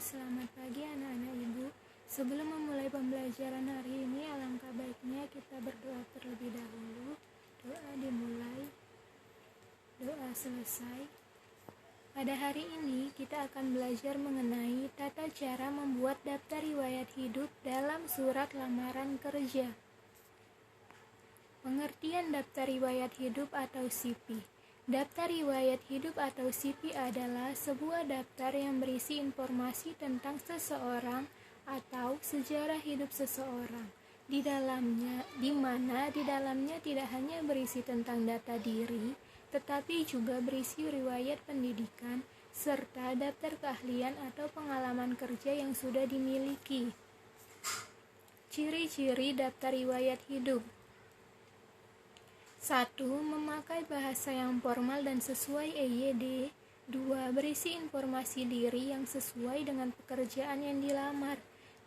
Selamat pagi anak-anak ibu. Sebelum memulai pembelajaran hari ini, alangkah baiknya kita berdoa terlebih dahulu. Doa dimulai, doa selesai. Pada hari ini kita akan belajar mengenai tata cara membuat daftar riwayat hidup dalam surat lamaran kerja. Pengertian daftar riwayat hidup atau CV. Daftar riwayat hidup atau CV adalah sebuah daftar yang berisi informasi tentang seseorang atau sejarah hidup seseorang. Di mana di dalamnya tidak hanya berisi tentang data diri, tetapi juga berisi riwayat pendidikan serta daftar keahlian atau pengalaman kerja yang sudah dimiliki. Ciri-ciri daftar riwayat hidup. 1. Memakai bahasa yang formal dan sesuai EYD. 2. Berisi informasi diri yang sesuai dengan pekerjaan yang dilamar.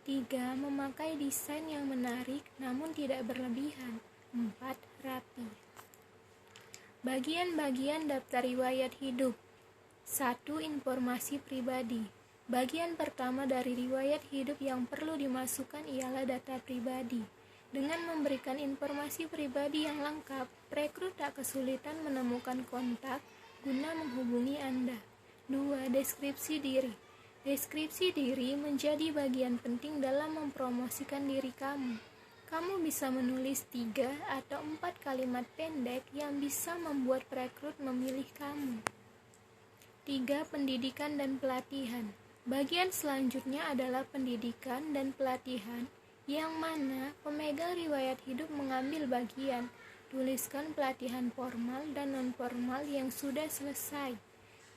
3. Memakai desain yang menarik namun tidak berlebihan. 4. Rapi. Bagian-bagian daftar riwayat hidup. 1. Informasi pribadi. Bagian pertama dari riwayat hidup yang perlu dimasukkan ialah data pribadi. Dengan memberikan informasi pribadi yang lengkap, rekrut tak kesulitan menemukan kontak guna menghubungi Anda. 2. Deskripsi diri. Deskripsi diri menjadi bagian penting dalam mempromosikan diri kamu. Kamu bisa menulis 3 atau 4 kalimat pendek yang bisa membuat rekrut memilih kamu. 3. Pendidikan dan pelatihan. Bagian selanjutnya adalah pendidikan dan pelatihan, yang mana pemegang riwayat hidup mengambil bagian. Tuliskan pelatihan formal dan non-formal yang sudah selesai.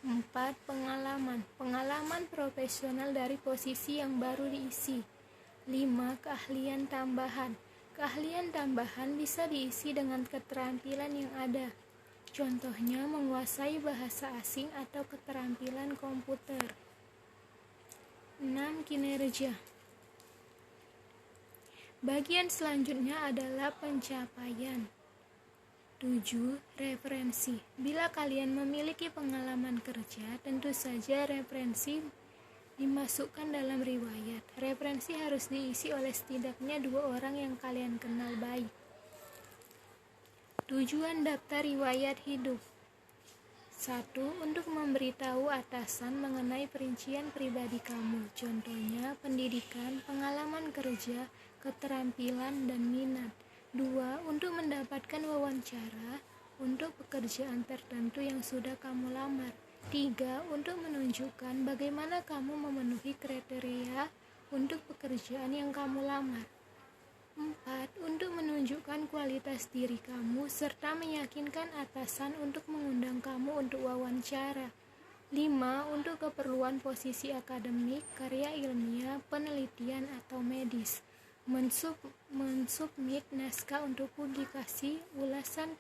4. Pengalaman. Pengalaman profesional dari posisi yang baru diisi. 5. Keahlian tambahan. Keahlian tambahan bisa diisi dengan keterampilan yang ada. Contohnya menguasai bahasa asing atau keterampilan komputer. 6. Kinerja. Bagian selanjutnya adalah pencapaian. 7. Referensi. Bila kalian memiliki pengalaman kerja, tentu saja referensi dimasukkan dalam riwayat. Referensi harus diisi oleh setidaknya 2 orang yang kalian kenal baik. Tujuan daftar riwayat hidup. 1. Untuk memberitahu atasan mengenai perincian pribadi kamu, contohnya pendidikan, pengalaman kerja, keterampilan, dan minat. 2. Untuk mendapatkan wawancara untuk pekerjaan tertentu yang sudah kamu lamar. 3. Untuk menunjukkan bagaimana kamu memenuhi kriteria untuk pekerjaan yang kamu lamar. 4. Untuk menunjukkan kualitas diri kamu serta meyakinkan atasan untuk mengundang kamu untuk wawancara. 5. Untuk keperluan posisi akademik, karya ilmiah, penelitian, atau medis. Mensubmit naskah untuk publikasi, ulasan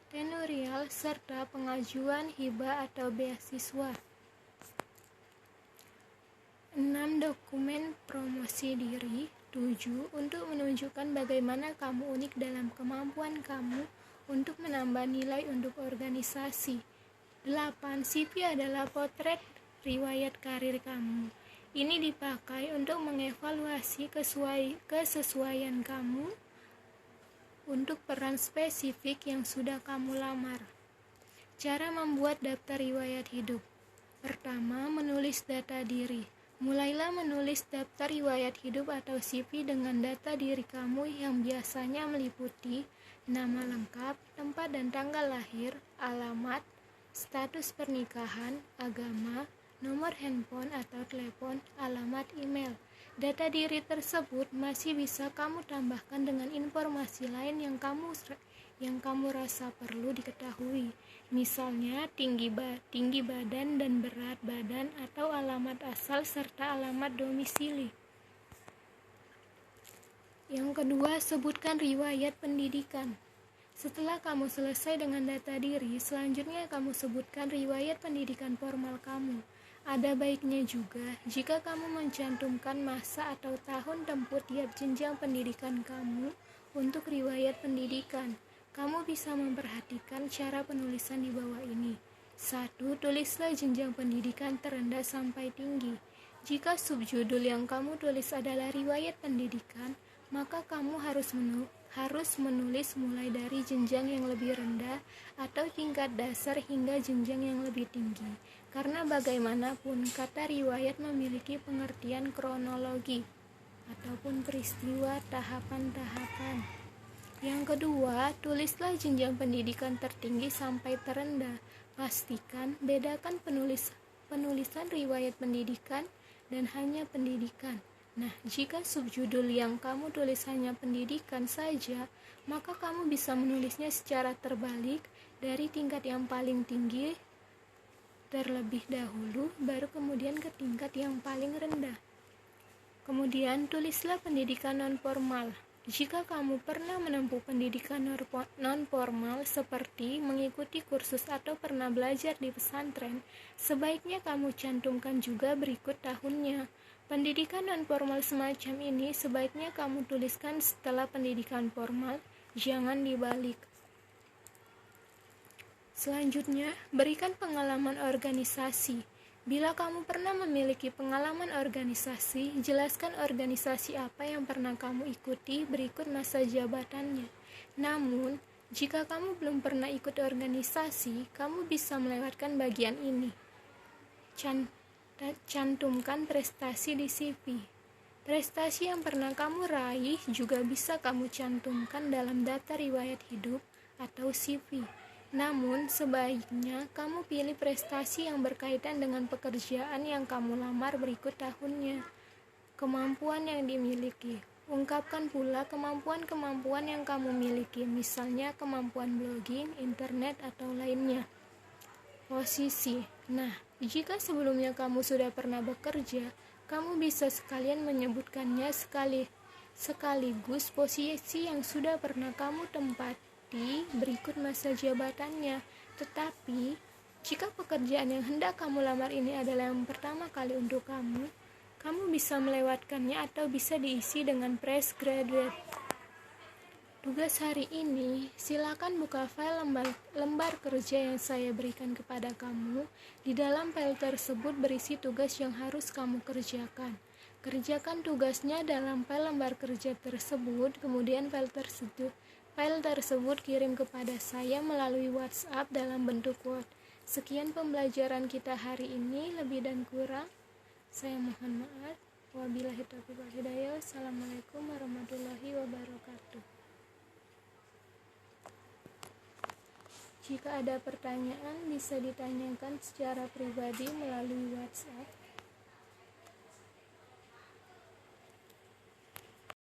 tenurial, serta pengajuan hibah atau beasiswa. 6. Dokumen promosi diri. 7. Untuk menunjukkan bagaimana kamu unik dalam kemampuan kamu untuk menambah nilai untuk organisasi. 8. CV adalah potret riwayat karir kamu. Ini dipakai untuk mengevaluasi kesesuaian kamu untuk peran spesifik yang sudah kamu lamar. Cara membuat daftar riwayat hidup. Pertama, menulis data diri. Mulailah menulis daftar riwayat hidup atau CV dengan data diri kamu yang biasanya meliputi nama lengkap, tempat dan tanggal lahir, alamat, status pernikahan, agama, nomor handphone atau telepon, alamat email. Data diri tersebut masih bisa kamu tambahkan dengan informasi lain yang kamu rasa perlu diketahui, misalnya tinggi badan dan berat badan atau alamat asal serta alamat domisili. Yang kedua, sebutkan riwayat pendidikan. Setelah kamu selesai dengan data diri, selanjutnya kamu sebutkan riwayat pendidikan formal kamu. Ada baiknya juga jika kamu mencantumkan masa atau tahun tempuh tiap jenjang pendidikan kamu untuk riwayat pendidikan. Kamu bisa memperhatikan cara penulisan di bawah ini. 1. Tulislah jenjang pendidikan terendah sampai tinggi. Jika subjudul yang kamu tulis adalah riwayat pendidikan, maka kamu harus menulis mulai dari jenjang yang lebih rendah atau tingkat dasar hingga jenjang yang lebih tinggi. Karena bagaimanapun kata riwayat memiliki pengertian kronologi ataupun peristiwa tahapan-tahapan. Yang kedua, tulislah jenjang pendidikan tertinggi sampai terendah. Pastikan bedakan penulisan riwayat pendidikan dan hanya pendidikan. Nah, jika subjudul yang kamu tulis hanya pendidikan saja, maka kamu bisa menulisnya secara terbalik dari tingkat yang paling tinggi terlebih dahulu, baru kemudian ke tingkat yang paling rendah. Kemudian, tulislah pendidikan non-formal. Jika kamu pernah menempuh pendidikan non-formal seperti mengikuti kursus atau pernah belajar di pesantren, sebaiknya kamu cantumkan juga berikut tahunnya. Pendidikan non-formal semacam ini sebaiknya kamu tuliskan setelah pendidikan formal, jangan dibalik. Selanjutnya, berikan pengalaman organisasi. Bila kamu pernah memiliki pengalaman organisasi, jelaskan organisasi apa yang pernah kamu ikuti berikut masa jabatannya. Namun, jika kamu belum pernah ikut organisasi, kamu bisa melewatkan bagian ini. Cantumkan prestasi di CV. Prestasi yang pernah kamu raih juga bisa kamu cantumkan dalam data riwayat hidup atau CV. Namun, sebaiknya kamu pilih prestasi yang berkaitan dengan pekerjaan yang kamu lamar berikut tahunnya. Kemampuan yang dimiliki. Ungkapkan pula kemampuan-kemampuan yang kamu miliki, misalnya kemampuan blogging, internet, atau lainnya. Posisi. Nah, jika sebelumnya kamu sudah pernah bekerja, kamu bisa sekalian menyebutkannya sekaligus posisi yang sudah pernah kamu tempati berikut masa jabatannya. Tetapi, jika pekerjaan yang hendak kamu lamar ini adalah yang pertama kali untuk kamu bisa melewatkannya atau bisa diisi dengan fresh graduate. Tugas hari ini, silakan buka file lembar kerja yang saya berikan kepada kamu. Di dalam file tersebut berisi tugas yang harus kamu kerjakan. Kerjakan tugasnya dalam file lembar kerja tersebut, kemudian file tersebut kirim kepada saya melalui WhatsApp dalam bentuk Word. Sekian pembelajaran kita hari ini, lebih dan kurang saya mohon maaf. Wabillahi taufiq wal hidayah. Assalamualaikum warahmatullahi wabarakatuh. Jika ada pertanyaan bisa ditanyakan secara pribadi melalui WhatsApp